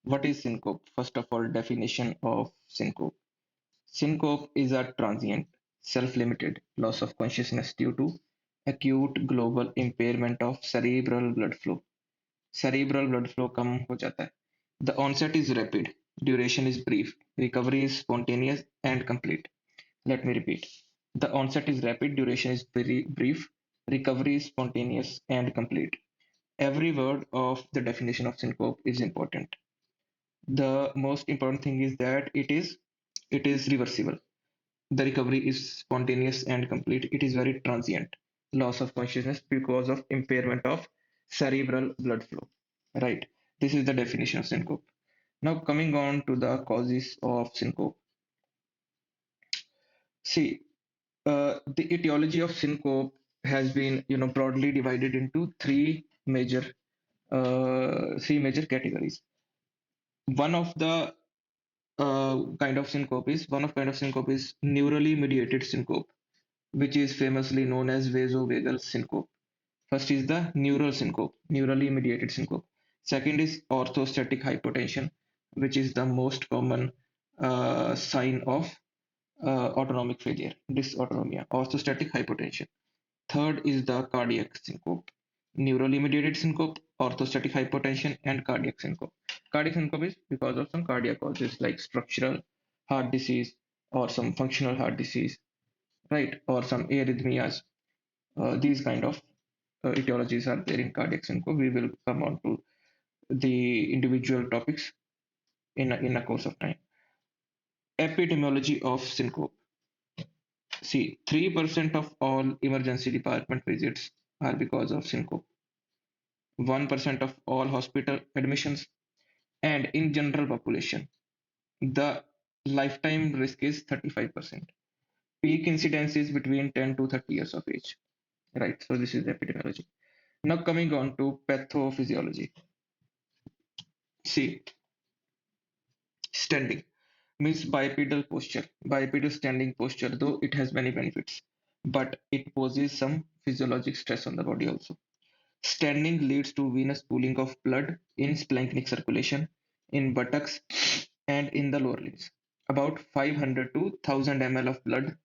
What is syncope? First of all, definition of syncope. Syncope is a transient, self-limited loss of consciousness due to acute global impairment of cerebral blood flow. Cerebral blood flow कम हो जाता है. The onset is rapid, duration is brief, recovery is spontaneous and complete. Let me repeat. The onset is rapid, duration is very brief, recovery is spontaneous and complete. Every word of the definition of syncope is important. The most important thing is that it is reversible. The recovery is spontaneous and complete. It is very transient. Loss of consciousness because of impairment of cerebral blood flow. Right. This is the definition of syncope. Now coming on to the causes of syncope. See, the etiology of syncope has been, broadly divided into three major categories. One of the kind of syncope is neurally mediated syncope, which is famously known as vasovagal syncope. First is the neural syncope, neurally mediated syncope. Second is orthostatic hypotension, which is the most common sign of autonomic failure, dysautonomia, orthostatic hypotension. Third is the cardiac syncope, neurally mediated syncope, orthostatic hypotension, and cardiac syncope. Cardiac syncope is because of some cardiac causes like structural heart disease or some functional heart disease, right? Or some arrhythmias. These kind of etiologies are there in cardiac syncope. We will come on to the individual topics in a course of time. Epidemiology of syncope. See, 3% of all emergency department visits are because of syncope. 1% of all hospital admissions, and in general population, the lifetime risk is 35%. Peak incidence is between 10 to 30 years of age. Right, so this is epidemiology. Now coming on to pathophysiology. See, standing means bipedal posture. Bipedal standing posture, though it has many benefits, but it poses some physiologic stress on the body also. Standing leads to venous pooling of blood in splanchnic circulation, in buttocks, and in the lower limbs. About 500 to 1000 ml of blood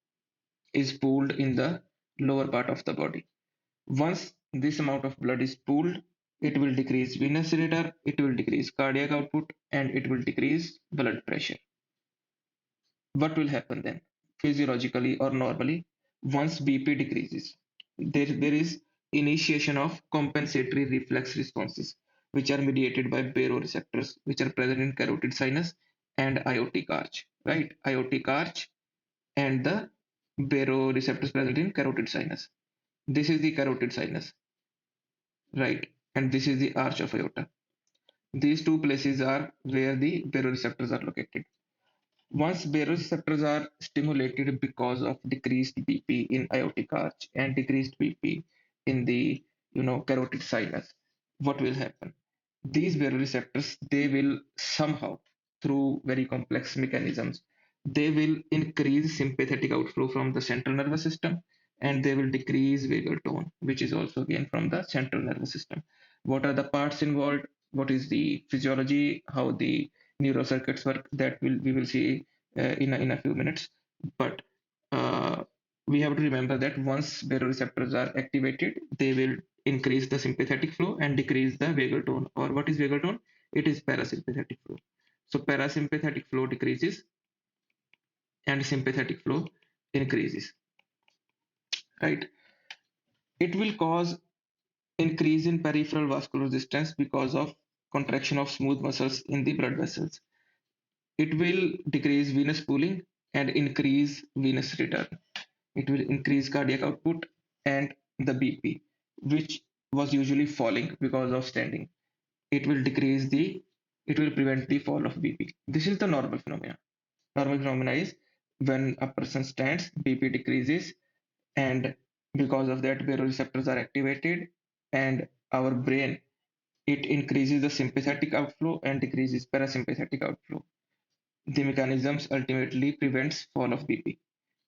is pooled in the lower part of the body. Once this amount of blood is pooled, it will decrease venous return, it will decrease cardiac output, and it will decrease blood pressure. What will happen then? Physiologically or normally, once BP decreases, there is initiation of compensatory reflex responses, which are mediated by baroreceptors, which are present in carotid sinus and aortic arch, right? Aortic arch and the baroreceptors present in carotid sinus. This is the carotid sinus, right? And this is the arch of aorta. These two places are where the baroreceptors are located. Once baroreceptors are stimulated because of decreased BP in aortic arch and decreased BP in the carotid sinus, what will happen? These baroreceptors, they will somehow, through very complex mechanisms, they will increase sympathetic outflow from the central nervous system, and they will decrease vagal tone, which is also again from the central nervous system. What are the parts involved? What is the physiology? How the neurocircuits work? That will we will see in a few minutes. But uh, we have to remember that once baroreceptors are activated, they will increase the sympathetic flow and decrease the vagal tone. Or what is vagal tone? It is parasympathetic flow. So parasympathetic flow decreases and sympathetic flow increases. Right? It will cause increase in peripheral vascular resistance because of contraction of smooth muscles in the blood vessels. It will decrease venous pooling and increase venous return. It will increase cardiac output and the BP, which was usually falling because of standing. It will decrease the, it will prevent the fall of BP. This is the normal phenomena. Normal phenomena is when a person stands, BP decreases, and because of that, baroreceptors are activated, and our brain, it increases the sympathetic outflow and decreases parasympathetic outflow. The mechanisms ultimately prevents fall of BP.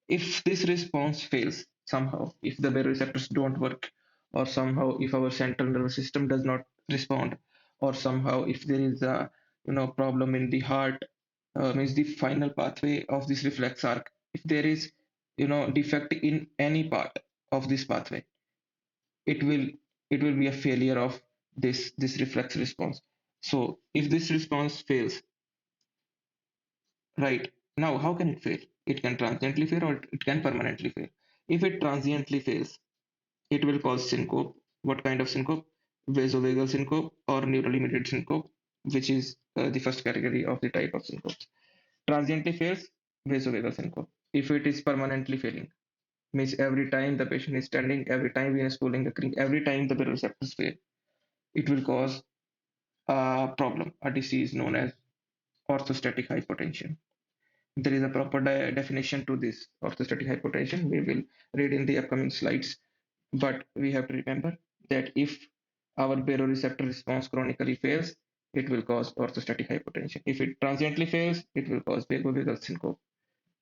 If this response fails somehow, if the baroreceptors don't work, or somehow if our central nervous system does not respond, or somehow if there is a problem in the heart, means the final pathway of this reflex arc. If there is defect in any part of this pathway, it will be a failure of this reflex response. So if this response fails, right, now how can it fail? It can transiently fail or it can permanently fail. If it transiently fails, it will cause syncope. What kind of syncope? Vasovagal syncope or neurally mediated syncope, which is the first category of the type of syncope. Transiently fails, vasovagal syncope. If it is permanently failing, means every time the patient is standing, every time venous pooling occurring, every time the baroreceptors fail, it will cause a problem, a disease known as orthostatic hypotension. There is a proper definition to this orthostatic hypotension. We will read in the upcoming slides, but we have to remember that if our baroreceptor response chronically fails, it will cause orthostatic hypotension. If it transiently fails, it will cause vasovagal syncope.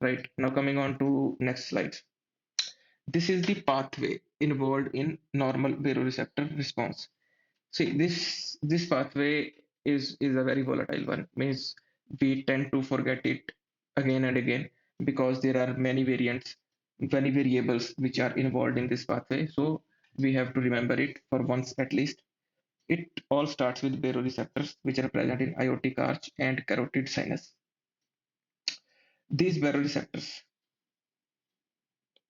Right, now coming on to next slides. This is the pathway involved in normal baroreceptor response. See, this pathway is a very volatile one. Means we tend to forget it again and again because there are many variants, many variables which are involved in this pathway. So we have to remember it for once at least. It all starts with baroreceptors, which are present in aortic arch and carotid sinus. These baroreceptors,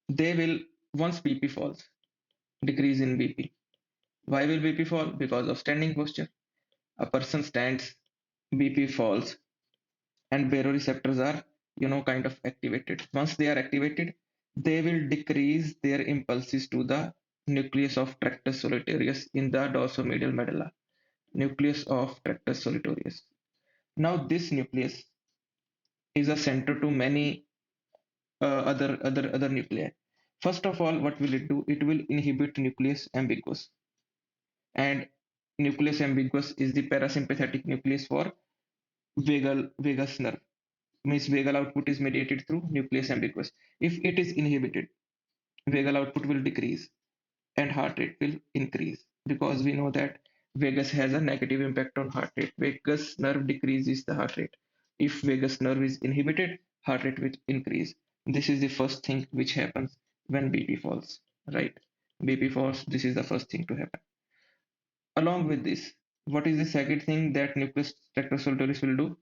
they will, once BP falls, decrease in BP. Why will BP fall? Because of standing posture. A person stands, BP falls, and baroreceptors are, kind of activated. Once they are activated, they will decrease their impulses to the nucleus of tractus solitarius in the dorsomedial medulla. Nucleus of tractus solitarius. Now, this nucleus is a center to many other nuclei. First of all, what will it do? It will inhibit nucleus ambiguous, and nucleus ambiguous is the parasympathetic nucleus for vagus nerve. Means vagal output is mediated through nucleus ambiguous. If it is inhibited, vagal output will decrease and heart rate will increase, because we know that vagus has a negative impact on heart rate. Vagus nerve decreases the heart rate. If vagus nerve is inhibited, heart rate will increase. This is the first thing which happens when BP falls, right? BP falls, this is the first thing to happen. Along with this, what is the second thing that nucleus tractosolitis will do?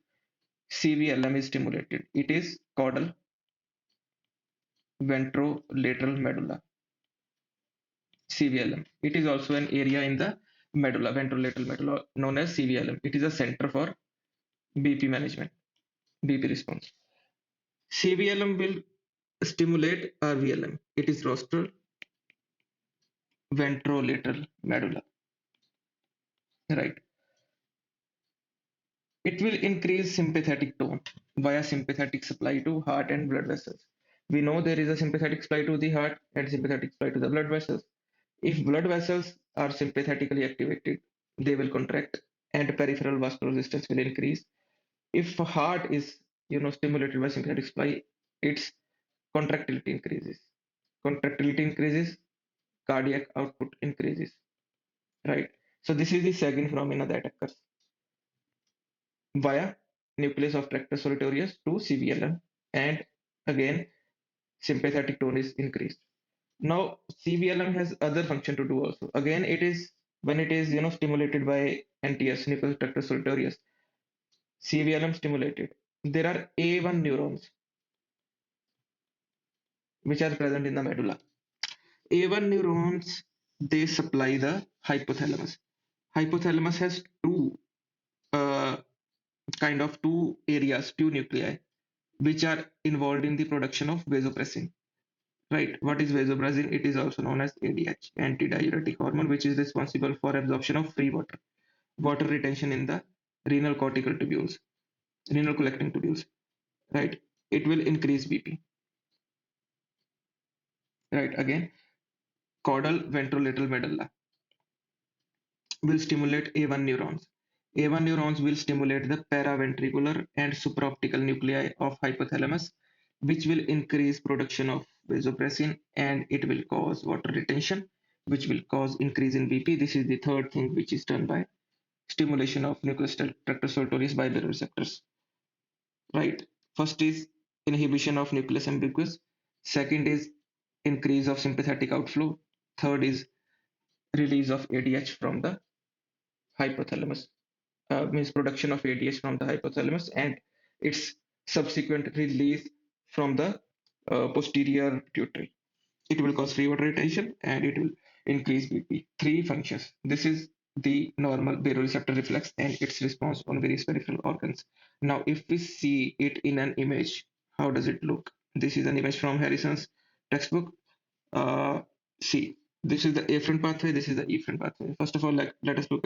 CVLM is stimulated. It is caudal ventrolateral medulla, CVLM. It is also an area in the medulla, ventrolateral medulla, known as CVLM. It is a center for BP management, BP response. CVLM will stimulate RVLM. It is rostral ventrolateral medulla, right? It will increase sympathetic tone via sympathetic supply to heart and blood vessels. We know there is a sympathetic supply to the heart and sympathetic supply to the blood vessels. If blood vessels are sympathetically activated, they will contract and peripheral vascular resistance will increase. If heart is stimulated by sympathetic supply, its contractility increases. Contractility increases, cardiac output increases. Right. So this is the second phenomena that occurs via nucleus of tractus solitarius to CVLM, and again sympathetic tone is increased. Now CVLM has other function to do also. Again, it is when it is stimulated by NTS, nucleus tractus solitarius, CVLM stimulated. There are A1 neurons which are present in the medulla. A1 neurons, they supply the hypothalamus. Hypothalamus has uh, two areas, two nuclei, which are involved in the production of vasopressin. Right. What is vasopressin? It is also known as ADH, antidiuretic hormone, which is responsible for absorption of free water, water retention in the renal cortical tubules, renal collecting tubules. Right. It will increase BP. Right. Again, caudal ventrolateral medulla will stimulate A1 neurons. A1 neurons will stimulate the paraventricular and supraoptical nuclei of hypothalamus, which will increase production of vasopressin, and it will cause water retention, which will cause increase in BP. This is the third thing which is done by stimulation of nucleus tractor sertoris by baroreceptors, right? First is inhibition of nucleus ambiguous. Second is increase of sympathetic outflow. Third is release of ADH from the hypothalamus, means production of ADH from the hypothalamus and its subsequent release from the posterior pituitary. It will cause free water retention and it will increase BP. Three functions. This is the normal baroreceptor reflex and its response on various peripheral organs. Now, if we see it in an image, how does it look? This is an image from Harrison's textbook. See, this is the afferent pathway, this is the efferent pathway. First of all, let us look at